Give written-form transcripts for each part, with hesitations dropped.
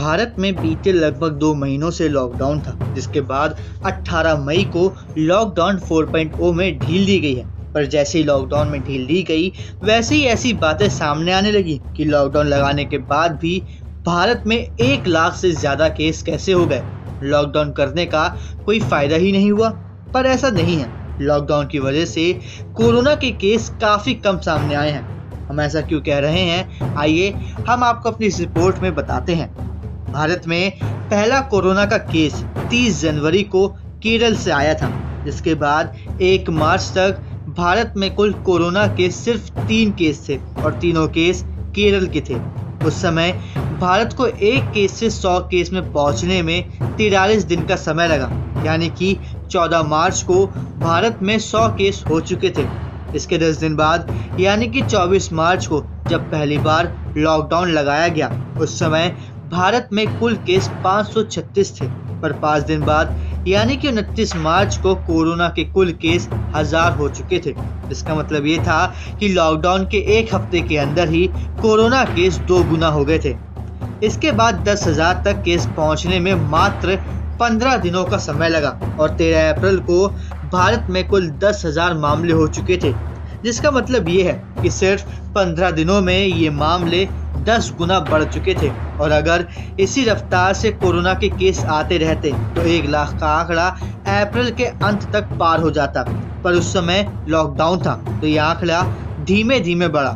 भारत में बीते लगभग 2 महीनों से लॉकडाउन था, जिसके बाद 18 मई को लॉकडाउन 4.0 में ढील दी गई है। पर जैसे ही लॉकडाउन में ढील दी गई, वैसे ही ऐसी बातें सामने आने लगी कि लॉकडाउन लगाने के बाद भी भारत में 1 लाख से ज्यादा केस कैसे हो गए। लॉकडाउन करने का कोई फायदा ही नहीं हुआ। पर ऐसा नहीं है। लॉकडाउन की वजह से कोरोना के केस काफी कम सामने आए हैं। हम ऐसा क्यों कह रहे हैं, आइए हम आपको अपनी इस रिपोर्ट में बताते हैं। भारत में पहला कोरोना का केस 30 जनवरी को केरल से आया था, जिसके बाद 1 मार्च तक भारत में कुल कोरोना के सिर्फ 3 केस थे और तीनों केस केरल के थे। उस समय भारत को 1 केस से 100 केस में पहुंचने में 43 दिन का समय लगा, यानी कि 14 मार्च को भारत में 100 केस हो चुके थे। इसके 10 दिन बाद यानी कि 24 मार्च को जब पहली बार लॉकडाउन लगाया गया, उस समय भारत में कुल केस 536 थे। पर 5 दिन बाद यानी कि 29 मार्च को कोरोना के कुल केस 1000 हो चुके थे। इसका मतलब ये था कि लॉकडाउन के 1 हफ्ते के अंदर ही कोरोना केस 2 गुना हो गए थे। इसके बाद 10,000 तक केस पहुंचने में मात्र 15 दिनों का समय लगा और 13 अप्रैल को भारत में कुल 10,000 मामले हो चुके थे, जिसका मतलब ये है कि सिर्फ 15 दिनों में ये मामले 10 गुना बढ़ चुके थे। और अगर इसी रफ्तार से कोरोना के केस आते रहते तो 1 लाख का आंकड़ा अप्रैल के अंत तक पार हो जाता। पर उस समय लॉकडाउन था तो ये आंकड़ा धीमे धीमे बढ़ा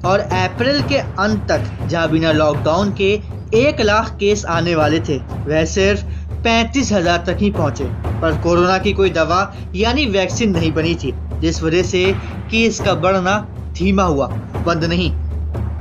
और अप्रैल के अंत तक जहां बिना लॉकडाउन के 1 लाख केस आने वाले थे, वह सिर्फ 35,000 तक ही पहुंचे। पर कोरोना की कोई दवा यानी वैक्सीन नहीं बनी थी, जिस वजह से केस का बढ़ना धीमा हुआ, बंद नहीं।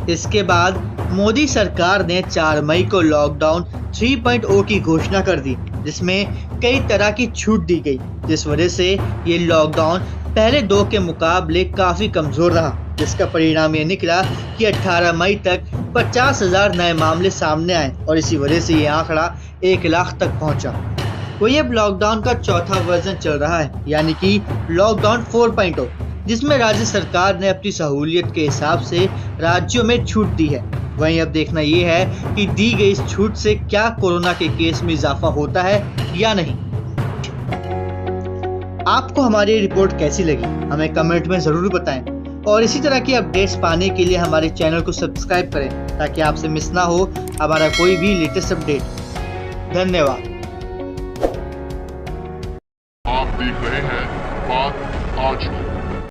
इसके बाद मोदी सरकार ने 4 मई को लॉकडाउन 3.0 की घोषणा कर दी, जिसमें कई तरह की छूट दी गई, जिस वजह से ये लॉकडाउन पहले 2 के मुकाबले काफी कमजोर रहा। जिसका परिणाम ये निकला कि 18 मई तक 50,000 नए मामले सामने आए और इसी वजह से ये आंकड़ा 1 लाख तक पहुंचा। वही अब लॉकडाउन का चौथा वर्जन चल रहा है, यानी कि लॉकडाउन 4.0, जिसमें राज्य सरकार ने अपनी सहूलियत के हिसाब से राज्यों में छूट दी है। वहीं अब देखना ये है कि दी गई इस छूट से क्या कोरोना के केस में इजाफा होता है या नहीं। आपको हमारी रिपोर्ट कैसी लगी, हमें कमेंट में जरूर बताएं और इसी तरह की अपडेट्स पाने के लिए हमारे चैनल को सब्सक्राइब करें ताकि आपसे मिस ना हो हमारा कोई भी लेटेस्ट अपडेट। धन्यवाद। आप देख रहे हैं बात आज की।